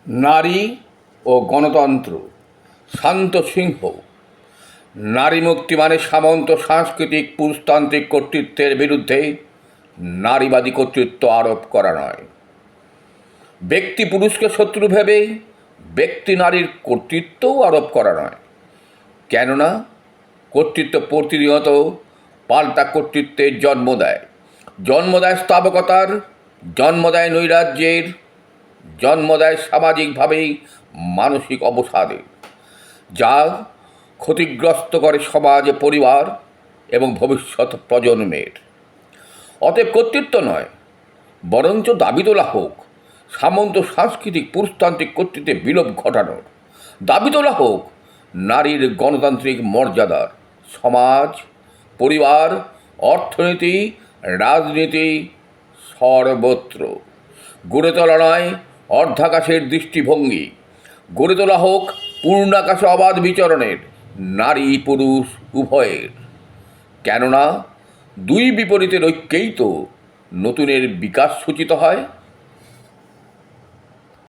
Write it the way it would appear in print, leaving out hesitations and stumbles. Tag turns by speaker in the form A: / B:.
A: নারী ও গণতন্ত্র। শান্ত সিংহ। নারী মুক্তি মানে সামন্ত সাংস্কৃতিক পুরুষতান্ত্রিক কর্তৃত্বের বিরুদ্ধে নারীবাদী কর্তৃত্ব আরোপ করা নয়। ব্যক্তি পুরুষকে শত্রু ভেবে ব্যক্তি নারীর কর্তৃত্বও আরোপ করা নয়। কেননা কর্তৃত্ব প্রতিনিয়ত পাল্টা কর্তৃত্বের জন্ম দেয় স্থাবকতার, জন্ম দেয় নৈরাজ্যের, জন্ম দেয় সামাজিকভাবেই মানসিক অবসাদের, যা ক্ষতিগ্রস্ত করে সমাজ, পরিবার এবং ভবিষ্যৎ প্রজন্মের। অতএব কর্তৃত্ব নয়, বরঞ্চ দাবি তোলা হোক সামন্ত সাংস্কৃতিক পুরুষতান্ত্রিক কর্তৃত্বে বিলোপ ঘটানোর। দাবি তোলা হোক নারীর গণতান্ত্রিক মর্যাদার। সমাজ, পরিবার, অর্থনীতি, রাজনীতি সর্বত্র গড়ে তোলা নয় অর্ধাকাশের দৃষ্টিভঙ্গি, গড়ে তোলা হোক পূর্ণাকাশে অবাধ বিচরণের, নারী পুরুষ উভয়ের। কেননা দুই বিপরীতের ঐক্যেই তো নতুনের বিকাশ সূচিত হয়।